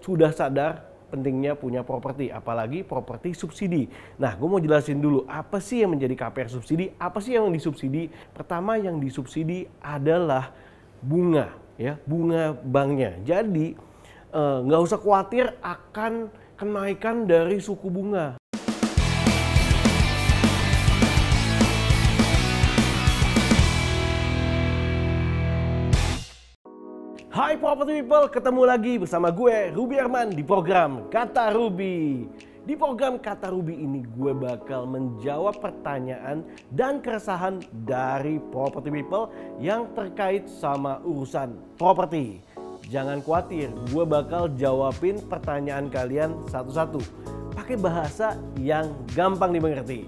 sudah sadar pentingnya punya properti, apalagi properti subsidi. Nah, gue mau jelasin dulu apa sih yang menjadi KPR subsidi, apa sih yang disubsidi. Pertama yang disubsidi adalah bunga, ya, bunga banknya. Jadi nggak usah khawatir akan kenaikan dari suku bunga. Hai Property People, ketemu lagi bersama gue Ruby Arman di program Kata Ruby. Di program Kata Ruby ini gue bakal menjawab pertanyaan dan keresahan dari Property People yang terkait sama urusan properti. Jangan khawatir, gue bakal jawabin pertanyaan kalian satu-satu pakai bahasa yang gampang dimengerti.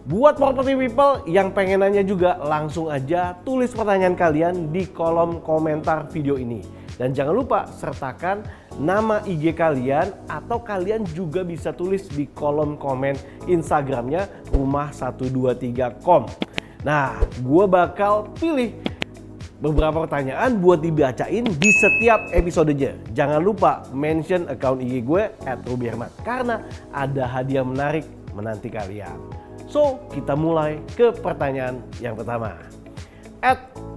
Buat Property People yang pengen nanya juga, langsung aja tulis pertanyaan kalian di kolom komentar video ini. Dan jangan lupa sertakan nama IG kalian, atau kalian juga bisa tulis di kolom komen Instagramnya rumah123com. Nah, gue bakal pilih beberapa pertanyaan buat dibacain di setiap episodenya. Jangan lupa mention account IG gue @rubyarman, karena ada hadiah menarik menanti kalian. So, kita mulai ke pertanyaan yang pertama.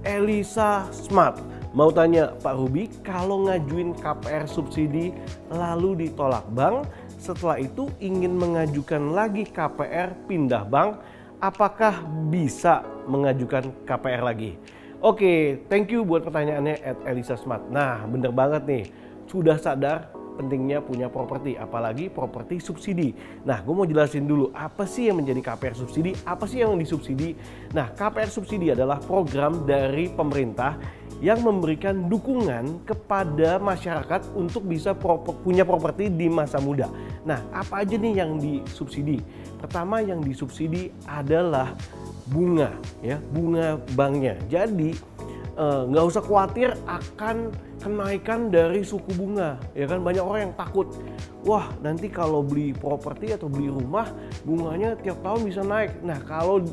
@Elisa Smart mau tanya, Pak Ruby, kalau ngajuin KPR subsidi lalu ditolak bank, setelah itu ingin mengajukan lagi KPR pindah bank, apakah bisa mengajukan KPR lagi? Oke, thank you buat pertanyaannya @Elisa Smart. Nah, bener banget nih, sudah sadar pentingnya punya properti, apalagi properti subsidi. Nah, gue mau jelasin dulu apa sih yang menjadi KPR subsidi, apa sih yang disubsidi. Nah, KPR subsidi adalah program dari pemerintah yang memberikan dukungan kepada masyarakat untuk bisa punya properti di masa muda. Nah, apa aja nih yang disubsidi? Pertama yang disubsidi adalah bunga, ya, bunga banknya. Jadi nggak usah khawatir akan kenaikan dari suku bunga, ya kan. Banyak orang yang takut, wah nanti kalau beli properti atau beli rumah bunganya tiap tahun bisa naik. Nah, kalau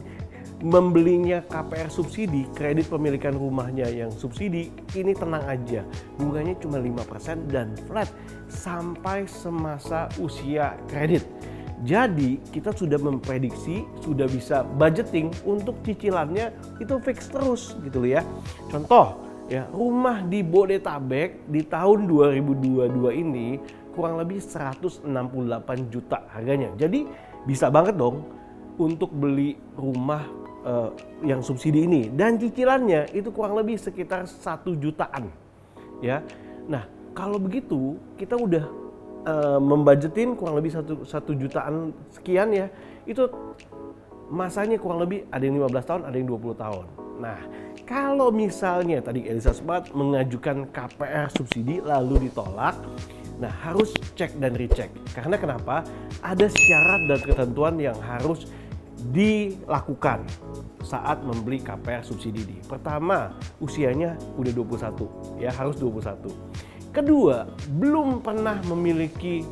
membelinya KPR subsidi, kredit pemilikan rumahnya yang subsidi, ini tenang aja, bunganya cuma 5% dan flat sampai semasa usia kredit. Jadi kita sudah memprediksi, sudah bisa budgeting untuk cicilannya itu fix terus gitu loh ya. Contoh ya, rumah di Bodetabek di tahun 2022 ini kurang lebih 168 juta harganya. Jadi bisa banget dong untuk beli rumah yang subsidi ini, dan cicilannya itu kurang lebih sekitar 1 jutaan ya. Nah, kalau begitu kita udah membudgetin kurang lebih 1 jutaan sekian ya, itu masanya kurang lebih ada yang 15 tahun, ada yang 20 tahun. Nah, kalau misalnya tadi Elisa Smart mengajukan KPR subsidi lalu ditolak, nah harus cek dan recheck. Karena kenapa? Ada syarat dan ketentuan yang harus dilakukan saat membeli KPR subsidi ini. Pertama, usianya udah 21 ya, harus 21. Kedua, belum pernah memiliki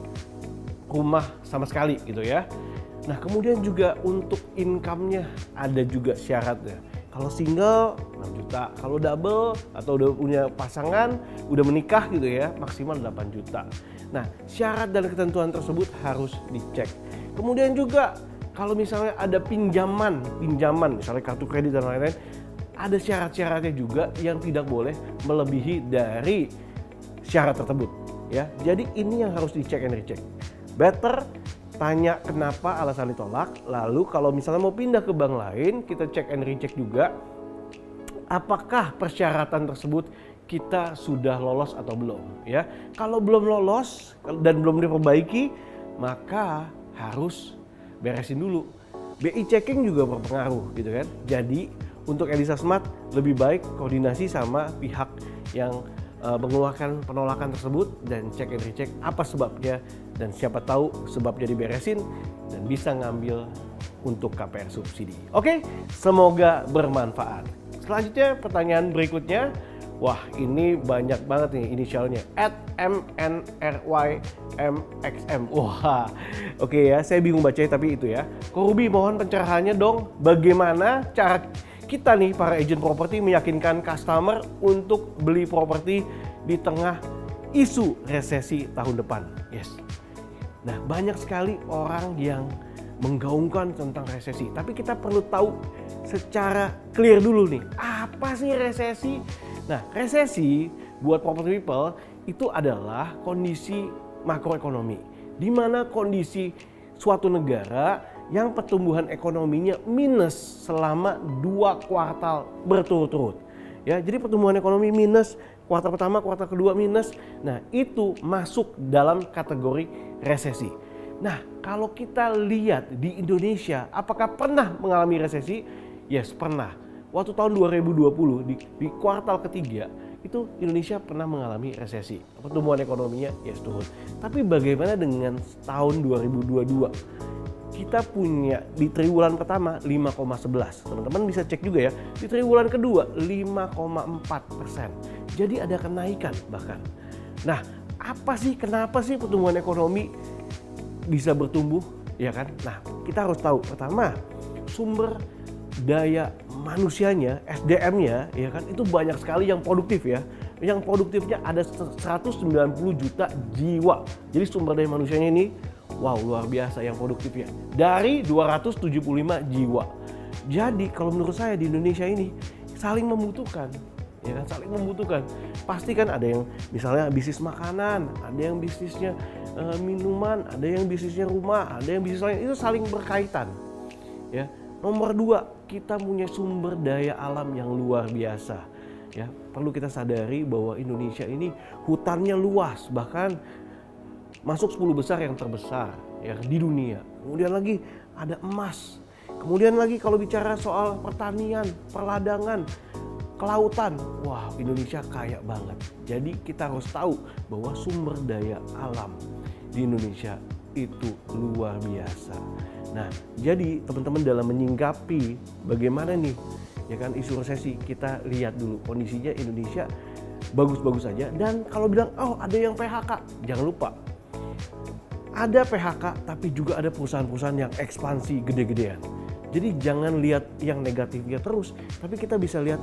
rumah sama sekali gitu ya. Nah, kemudian juga untuk income-nya ada juga syaratnya. Kalau single 6 juta, kalau double atau udah punya pasangan, udah menikah gitu ya, maksimal 8 juta. Nah, syarat dan ketentuan tersebut harus dicek. Kemudian juga kalau misalnya ada pinjaman misalnya kartu kredit dan lain-lain, ada syarat-syaratnya juga yang tidak boleh melebihi dari syarat tersebut ya. Jadi ini yang harus dicek and recheck. Better tanya kenapa alasan ditolak, lalu kalau misalnya mau pindah ke bank lain, kita cek and recheck juga apakah persyaratan tersebut kita sudah lolos atau belum ya. Kalau belum lolos dan belum diperbaiki, maka harus beresin dulu. BI checking juga berpengaruh gitu kan. Jadi untuk Elisa Smart lebih baik koordinasi sama pihak yang mengeluarkan penolakan tersebut dan cek and recheck apa sebabnya, dan siapa tahu sebabnya diberesin dan bisa ngambil untuk KPR subsidi. Oke, semoga bermanfaat. Selanjutnya pertanyaan berikutnya, wah ini banyak banget nih inisialnya @MNRYMXM. Wah, oke ya, saya bingung bacanya tapi itu ya. Ko Ruby, mohon pencerahannya dong, bagaimana cara kita nih para agent properti meyakinkan customer untuk beli properti di tengah isu resesi tahun depan. Yes. Nah, banyak sekali orang yang menggaungkan tentang resesi, tapi kita perlu tahu secara clear dulu nih, apa sih resesi? Nah, resesi buat property people itu adalah kondisi makroekonomi, di mana kondisi suatu negara yang pertumbuhan ekonominya minus selama 2 kuartal berturut-turut. Ya, jadi pertumbuhan ekonomi minus, kuartal pertama, kuartal kedua minus. Nah, itu masuk dalam kategori resesi. Nah, kalau kita lihat di Indonesia, apakah pernah mengalami resesi? Yes, pernah. Waktu tahun 2020 di kuartal ketiga itu Indonesia pernah mengalami resesi. Pertumbuhan ekonominya yes turun. Tapi bagaimana dengan tahun 2022? Kita punya di triwulan pertama 5,11. Teman-teman bisa cek juga ya. Di triwulan kedua 5,4%. Jadi ada kenaikan bahkan. Nah, kenapa sih pertumbuhan ekonomi bisa bertumbuh? Ya kan? Nah, kita harus tahu pertama sumber daya manusianya, SDM-nya ya kan itu banyak sekali yang produktif ya. Yang produktifnya ada 190 juta jiwa. Jadi sumber daya manusianya ini wow, luar biasa yang produktifnya. Dari 275 jiwa. Jadi kalau menurut saya di Indonesia ini saling membutuhkan. Ya kan, saling membutuhkan. Pasti kan ada yang misalnya bisnis makanan, ada yang bisnisnya minuman, ada yang bisnisnya rumah, ada yang bisnis lain. Itu saling berkaitan. Ya. Nomor 2, kita punya sumber daya alam yang luar biasa. Ya, perlu kita sadari bahwa Indonesia ini hutannya luas, bahkan masuk 10 besar yang terbesar ya di dunia. Kemudian lagi ada emas. Kemudian lagi kalau bicara soal pertanian, perladangan, kelautan, wah Indonesia kaya banget. Jadi kita harus tahu bahwa sumber daya alam di Indonesia itu luar biasa. Nah, jadi teman-teman dalam menyingkapi bagaimana nih ya kan isu resesi, kita lihat dulu kondisinya Indonesia bagus-bagus saja. Dan kalau bilang oh ada yang PHK, jangan lupa ada PHK tapi juga ada perusahaan-perusahaan yang ekspansi gede-gedean. Jadi jangan lihat yang negatifnya terus, tapi kita bisa lihat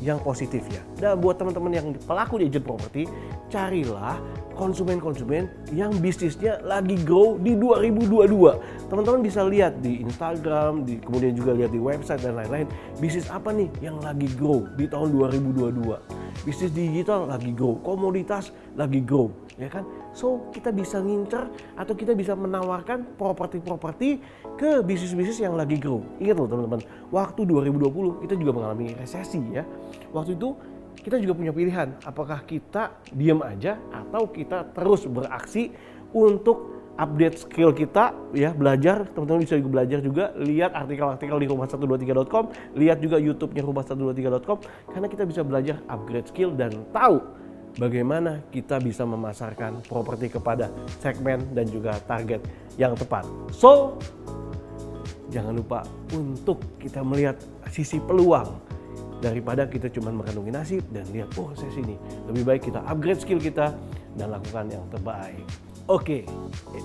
yang positifnya. Dan buat teman-teman yang pelaku di agent property, carilah konsumen-konsumen yang bisnisnya lagi grow di 2022. Teman-teman bisa lihat di Instagram, kemudian juga lihat di website dan lain-lain. Bisnis apa nih yang lagi grow di tahun 2022? Bisnis digital lagi grow, komoditas lagi grow, ya kan? So kita bisa ngincer atau kita bisa menawarkan properti-properti ke bisnis-bisnis yang lagi grow. Ingat loh teman-teman, waktu 2020 kita juga mengalami resesi ya. Waktu itu kita juga punya pilihan, apakah kita diam aja atau kita terus beraksi untuk update skill kita ya, belajar. Teman-teman bisa juga belajar juga, lihat artikel-artikel di rumah123.com, lihat juga YouTube-nya rumah123.com, karena kita bisa belajar upgrade skill dan tahu bagaimana kita bisa memasarkan properti kepada segmen dan juga target yang tepat. So, jangan lupa untuk kita melihat sisi peluang daripada kita cuma mengandungi nasib dan lihat oh saya sini. Lebih baik kita upgrade skill kita dan lakukan yang terbaik. Oke,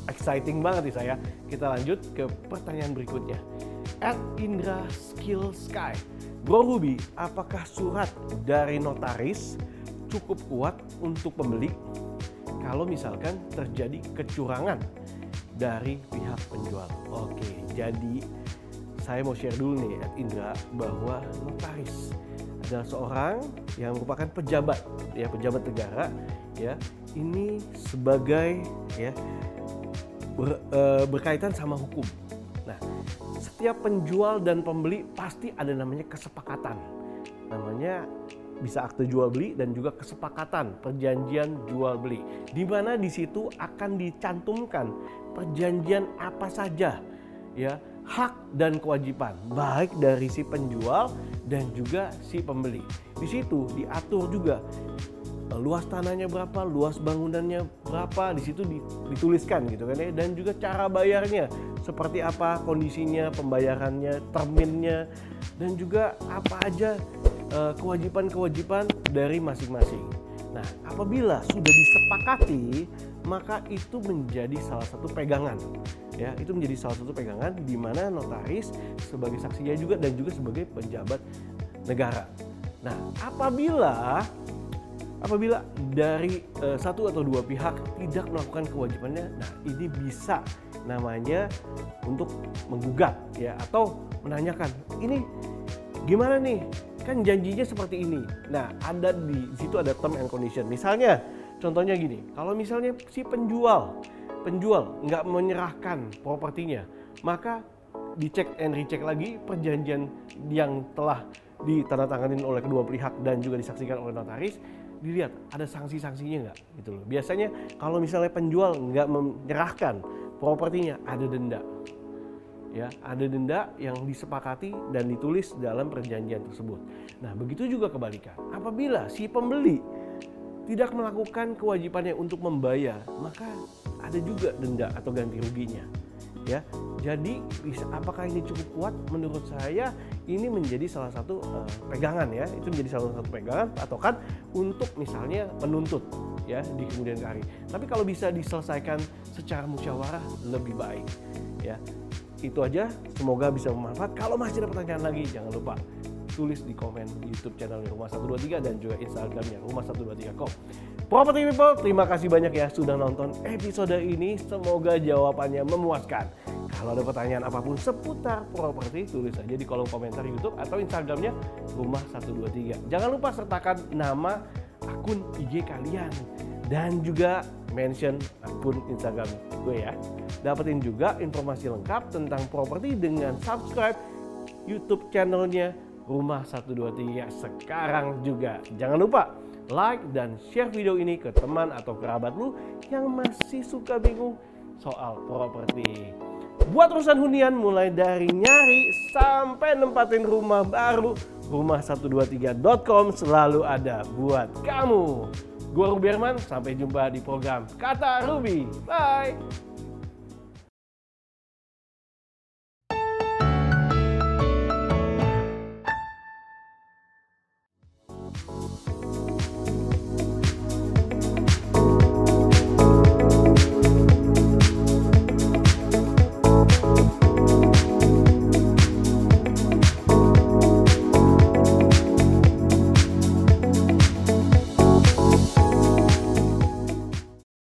exciting banget nih saya. Kita lanjut ke pertanyaan berikutnya. @Indra Skill Sky. Bro Ruby, apakah surat dari notaris cukup kuat untuk pembeli kalau misalkan terjadi kecurangan dari pihak penjual? Oke, jadi saya mau share dulu nih Indra bahwa notaris adalah seorang yang merupakan pejabat ya, pejabat negara ya. Ini sebagai ya berkaitan sama hukum. Nah, setiap penjual dan pembeli pasti ada namanya kesepakatan. Namanya bisa akte jual beli dan juga kesepakatan perjanjian jual beli. Di mana di situ akan dicantumkan perjanjian apa saja ya, hak dan kewajiban baik dari si penjual dan juga si pembeli. Di situ diatur juga luas tanahnya berapa, luas bangunannya berapa, di situ dituliskan gitu kan ya, dan juga cara bayarnya seperti apa, kondisinya, pembayarannya, terminnya, dan juga apa aja kewajiban-kewajiban dari masing-masing. Nah, apabila sudah disepakati, maka itu menjadi salah satu pegangan. Ya, itu menjadi salah satu pegangan di mana notaris sebagai saksinya juga dan juga sebagai pejabat negara. Nah, apabila Apabila dari satu atau dua pihak tidak melakukan kewajibannya, nah ini bisa namanya untuk menggugat ya, atau menanyakan, ini gimana nih? Kan janjinya seperti ini. Nah, ada di situ ada term and condition. Misalnya, contohnya gini, kalau misalnya si penjual nggak menyerahkan propertinya, maka dicek and recheck lagi perjanjian yang telah ditandatangani oleh kedua pihak dan juga disaksikan oleh notaris, dilihat ada sanksi-sanksinya nggak gitu loh. Biasanya kalau misalnya penjual nggak menyerahkan propertinya, ada denda. Ya, ada denda yang disepakati dan ditulis dalam perjanjian tersebut. Nah, begitu juga kebalikan. Apabila si pembeli tidak melakukan kewajibannya untuk membayar, maka ada juga denda atau ganti ruginya. Ya, jadi apakah ini cukup kuat? Menurut saya ini menjadi salah satu pegangan ya. Itu menjadi salah satu pegangan patokan untuk misalnya menuntut ya di kemudian hari. Tapi kalau bisa diselesaikan secara musyawarah lebih baik ya. Itu aja, semoga bisa bermanfaat. Kalau masih ada pertanyaan lagi, jangan lupa tulis di komen YouTube channelnya Rumah 123 dan juga Instagramnya Rumah123.com. Property People, terima kasih banyak ya sudah nonton episode ini. Semoga jawabannya memuaskan. Kalau ada pertanyaan apapun seputar properti, tulis aja di kolom komentar YouTube atau Instagramnya Rumah123. Jangan lupa sertakan nama akun IG kalian dan juga mention akun Instagram gue ya. Dapetin juga informasi lengkap tentang properti dengan subscribe YouTube channelnya Rumah123 sekarang juga. Jangan lupa like dan share video ini ke teman atau kerabat lu yang masih suka bingung soal properti. Buat urusan hunian mulai dari nyari sampai nempatin rumah baru, Rumah123.com selalu ada buat kamu. Gua Ruby Herman, sampai jumpa di program Kata Ruby. Bye!